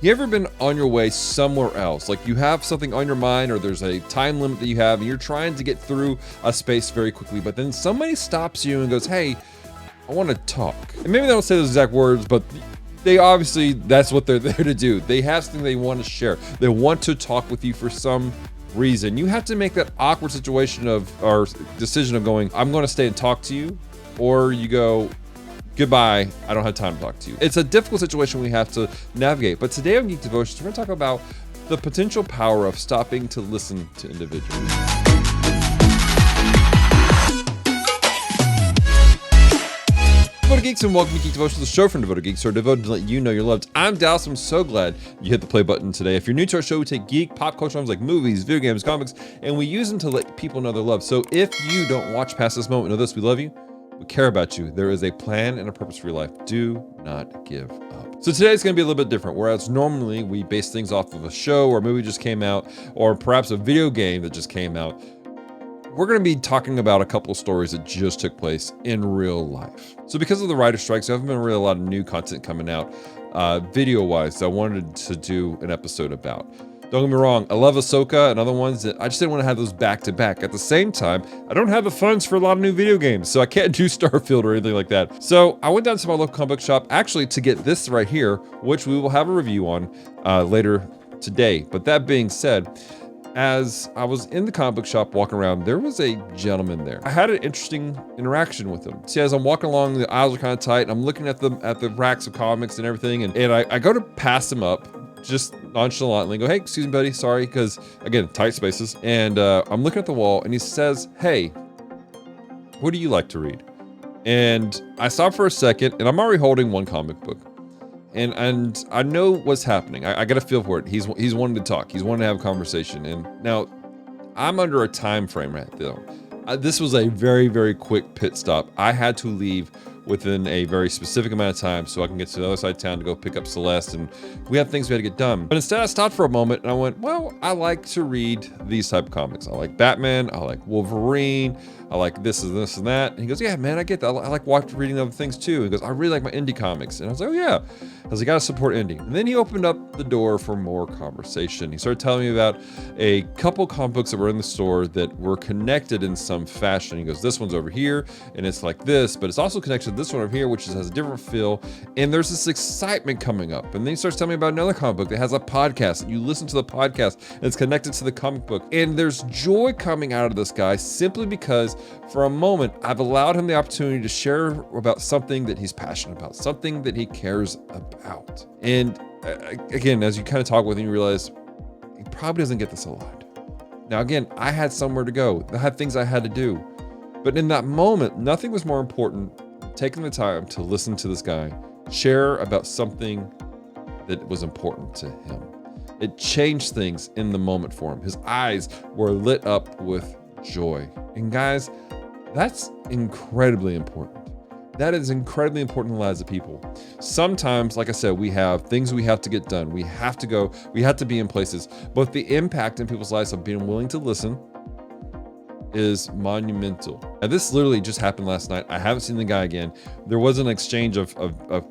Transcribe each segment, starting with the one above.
You ever been on your way somewhere else? Like you have something on your mind or there's a time limit that you have and you're trying to get through a space very quickly, but then somebody stops you and goes, hey, I want to talk. And maybe they don't say those exact words, but they obviously, that's what they're there to do. They have something they want to share. They want to talk with you for some reason. You have to make that awkward situation or decision of going, I'm going to stay and talk to you, or you go, goodbye, I don't have time to talk to you. It's a difficult situation we have to navigate. But today on Geek Devotions, we're going to talk about the potential power of stopping to listen to individuals. Devoted Geeks, and welcome to Geek Devotions, the show from Devoted Geeks, who are devoted to let you know you're loved. I'm Dallas. I'm so glad you hit the play button today. If you're new to our show, we take geek, pop culture items like movies, video games, comics, and we use them to let people know they're loved. So if you don't watch past this moment, know this, we love you. We care about you. There is a plan and a purpose for your life. Do not give up. So today's going to be a little bit different. Whereas normally we base things off of a show or a movie just came out, or perhaps a video game that just came out, we're going to be talking about a couple of stories that just took place in real life. So because of the writer strikes, there haven't been really a lot of new content coming out video-wise that I wanted to do an episode about. Don't get me wrong, I love Ahsoka and other ones that I just didn't want to have those back to back. At the same time, I don't have the funds for a lot of new video games, so I can't do Starfield or anything like that. So I went down to my local comic book shop actually to get this right here, which we will have a review on later today. But that being said, as I was in the comic book shop walking around, there was a gentleman there. I had an interesting interaction with him. See, as I'm walking along, the aisles are kind of tight, and I'm looking at the racks of comics and everything, and I go to pass him up, just nonchalantly go, hey, excuse me, buddy, sorry, because again, tight spaces. And I'm looking at the wall and he says, hey, what do you like to read? And I stop for a second and I'm already holding one comic book. And I know what's happening. I got a feel for it. He's wanting to talk. He's wanting to have a conversation. And now I'm under a time frame right now. This was a very, very quick pit stop. I had to leave within a very specific amount of time so I can get to the other side of town to go pick up Celeste, and we have things we had to get done. But instead I stopped for a moment and I went, well, I like to read these type of comics. I like Batman, I like Wolverine, I like this and this and that. And he goes, yeah, man, I get that. I like reading other things too. He goes, I really like my indie comics. And I was like, oh yeah. I was like, gotta support indie. And then he opened up the door for more conversation. He started telling me about a couple comic books that were in the store that were connected in some fashion. He goes, this one's over here and it's like this, but it's also connected to this one over here, which has a different feel. And there's this excitement coming up. And then he starts telling me about another comic book that has a podcast, and you listen to the podcast and it's connected to the comic book. And there's joy coming out of this guy simply because for a moment, I've allowed him the opportunity to share about something that he's passionate about, something that he cares about. And again, as you kind of talk with him, you realize he probably doesn't get this a lot. Now, again, I had somewhere to go. I had things I had to do. But in that moment, nothing was more important than taking the time to listen to this guy share about something that was important to him. It changed things in the moment for him. His eyes were lit up with joy. And guys, that's incredibly important. That is incredibly important in the lives of people. Sometimes, like I said, we have things we have to get done. We have to go, we have to be in places, but the impact in people's lives of being willing to listen is monumental. And this literally just happened last night. I haven't seen the guy again. There was an exchange of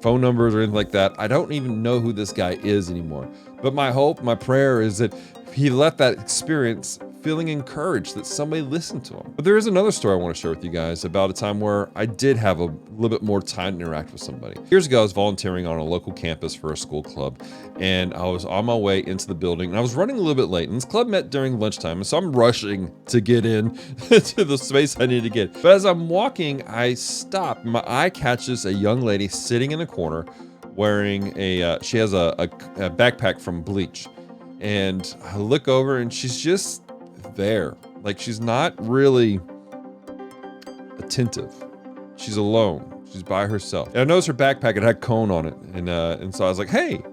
phone numbers or anything like that. I don't even know who this guy is anymore. But my hope, my prayer is that he left that experience feeling encouraged that somebody listened to him. But there is another story I want to share with you guys about a time where I did have a little bit more time to interact with somebody. Years ago, I was volunteering on a local campus for a school club, and I was on my way into the building, and I was running a little bit late, and this club met during lunchtime, and so I'm rushing to get in to the space I need to get. But as I'm walking, I stop, and my eye catches a young lady sitting in a corner wearing she has a backpack from Bleach. And I look over and she's just there. Like, she's not really attentive. She's alone. She's by herself. And I noticed her backpack, it had Cone on it. And so I was like, hey,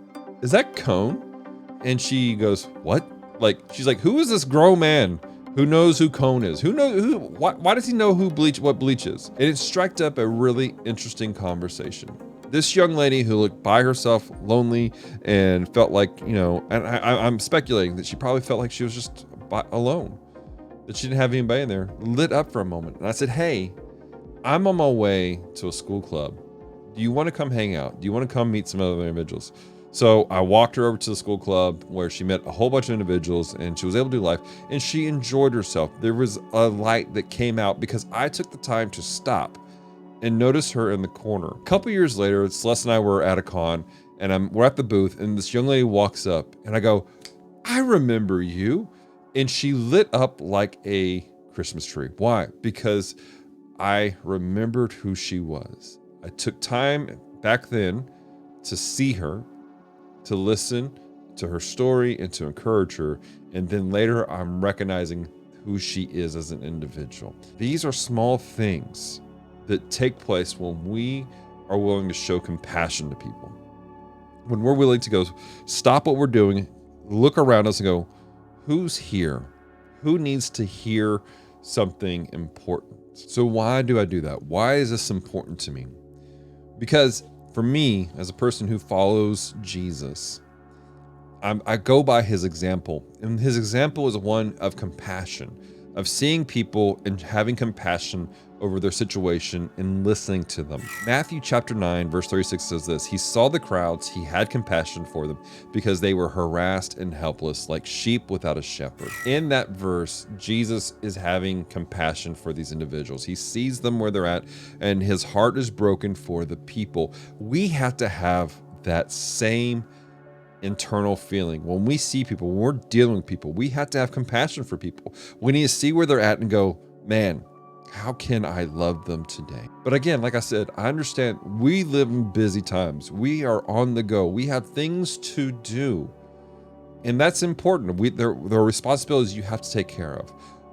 is that Cone? And she goes, what? Like, she's like, who is this grown man who knows who Cone is? Why does he know what Bleach is? And it struck up a really interesting conversation. This young lady who looked by herself, lonely, and felt like, and I'm speculating that she probably felt like she was just alone, that she didn't have anybody in there, lit up for a moment. And I said, hey, I'm on my way to a school club. Do you want to come hang out? Do you want to come meet some other individuals? So I walked her over to the school club where she met a whole bunch of individuals and she was able to do life and she enjoyed herself. There was a light that came out because I took the time to stop and notice her in the corner. A couple years later, Celeste and I were at a con and we're at the booth and this young lady walks up and I go, I remember you. And she lit up like a Christmas tree. Why? Because I remembered who she was. I took time back then to see her, to listen to her story and to encourage her. And then later I'm recognizing who she is as an individual. These are small things that take place when we are willing to show compassion to people. When we're willing to go stop what we're doing, look around us and go, who's here? Who needs to hear something important? So why do I do that? Why is this important to me? Because for me, as a person who follows Jesus, I go by his example. And his example is one of compassion, of seeing people and having compassion over their situation and listening to them. Matthew chapter 9, verse 36 says this, he saw the crowds, he had compassion for them because they were harassed and helpless like sheep without a shepherd. In that verse, Jesus is having compassion for these individuals. He sees them where they're at and his heart is broken for the people. We have to have that same internal feeling. When we see people, when we're dealing with people, we have to have compassion for people. We need to see where they're at and go, man, how can I love them today? But again, like I said, I understand we live in busy times. We are on the go. We have things to do. And that's important. There are responsibilities you have to take care of.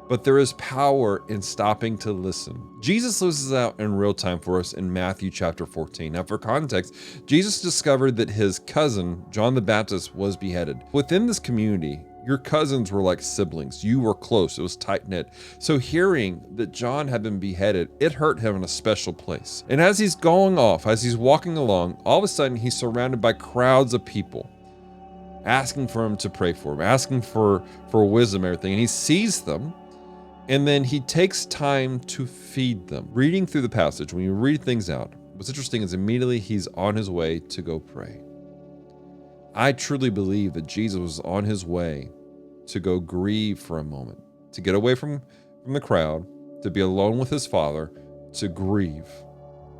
But there is power in stopping to listen. Jesus lives this out in real time for us in Matthew chapter 14. Now, for context, Jesus discovered that his cousin, John the Baptist, was beheaded. Within this community, your cousins were like siblings. You were close. It was tight-knit. So hearing that John had been beheaded, it hurt him in a special place. And as he's going off, as he's walking along, all of a sudden he's surrounded by crowds of people asking for him to pray for him, asking for wisdom and everything. And he sees them, and then he takes time to feed them. Reading through the passage, when you read things out, what's interesting is immediately he's on his way to go pray. I truly believe that Jesus was on his way to go grieve for a moment, to get away from the crowd, to be alone with his Father, to grieve,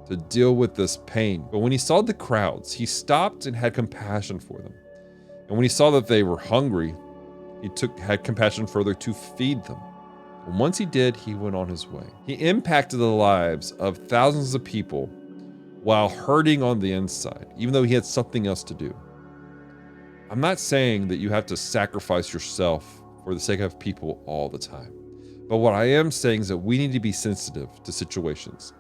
to deal with this pain. But when he saw the crowds, he stopped and had compassion for them. And when he saw that they were hungry, he had compassion further to feed them. And once he did, he went on his way. He impacted the lives of thousands of people while hurting on the inside, even though he had something else to do. I'm not saying that you have to sacrifice yourself for the sake of people all the time. But what I am saying is that we need to be sensitive to situations.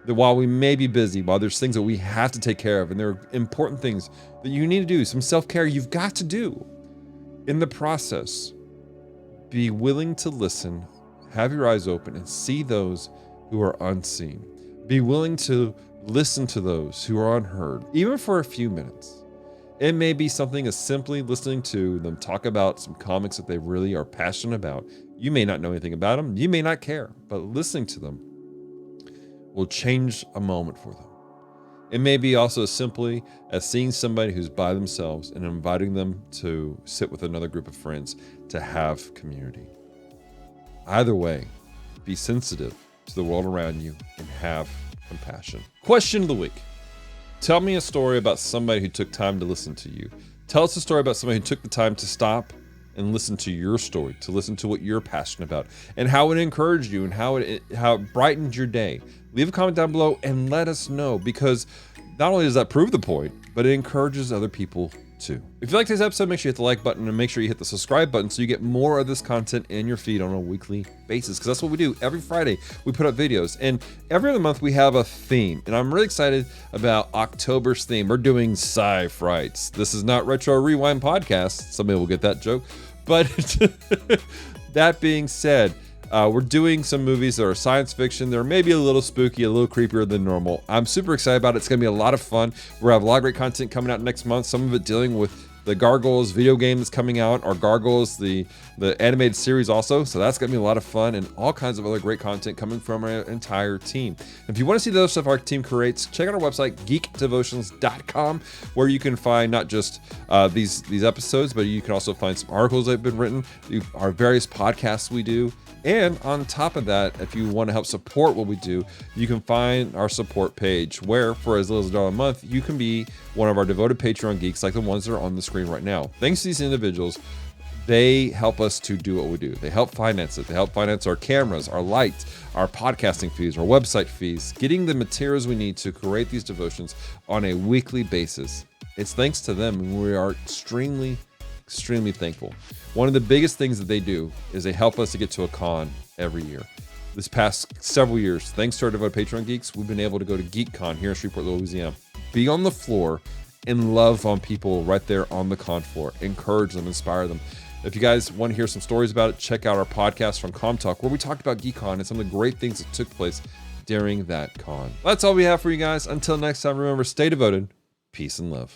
That while we may be busy, while there's things that we have to take care of, and there are important things that you need to do, some self-care you've got to do. In the process, be willing to listen, have your eyes open, and see those who are unseen. Be willing to listen to those who are unheard, even for a few minutes. It may be something as simply listening to them talk about some comics that they really are passionate about. You may not know anything about them. You may not care, but listening to them will change a moment for them. It may be also as simply as seeing somebody who's by themselves and inviting them to sit with another group of friends to have community. Either way, be sensitive to the world around you and have compassion. Question of the week. Tell me a story about somebody who took time to listen to you. Tell us a story about somebody who took the time to stop and listen to your story, to listen to what you're passionate about, and how it encouraged you and how it brightened your day. Leave a comment down below and let us know, because not only does that prove the point, but it encourages other people too. If you like today's episode, make sure you hit the like button and make sure you hit the subscribe button so you get more of this content in your feed on a weekly basis, because that's what we do. Every Friday, we put up videos, and every other month we have a theme, and I'm really excited about October's theme. We're doing sci-frights. This is not Retro Rewind Podcast. Somebody will get that joke, but that being said, we're doing some movies that are science fiction. They're maybe a little spooky, a little creepier than normal. I'm super excited about it. It's going to be a lot of fun. We're going to have a lot of great content coming out next month. Some of it dealing with the Gargoyles video game that's coming out, our Gargoyles, the animated series also. So that's gonna be a lot of fun, and all kinds of other great content coming from our entire team. If you want to see the other stuff our team creates, check out our website, geekdevotions.com, where you can find not just these episodes, but you can also find some articles that have been written, our various podcasts we do. And on top of that, if you want to help support what we do, you can find our support page where, for as little as $1 a month, you can be one of our devoted Patreon geeks like the ones that are on the screen right now. Thanks to these individuals, they help us to do what we do. They help finance it. They help finance our cameras, our lights, our podcasting fees, our website fees, getting the materials we need to create these devotions on a weekly basis. It's thanks to them, and we are extremely thankful. One of the biggest things that they do is they help us to get to a con every year. This past several years, thanks to our devoted Patreon geeks, we've been able to go to GeekCon here in Shreveport, Louisiana, be on the floor and love on people right there on the con floor, encourage them, inspire them. If you guys want to hear some stories about it, check out our podcast from Comm Talk, where we talked about GeekCon and some of the great things that took place during that con. That's all we have for you guys. Until next time, remember, stay devoted, peace and love.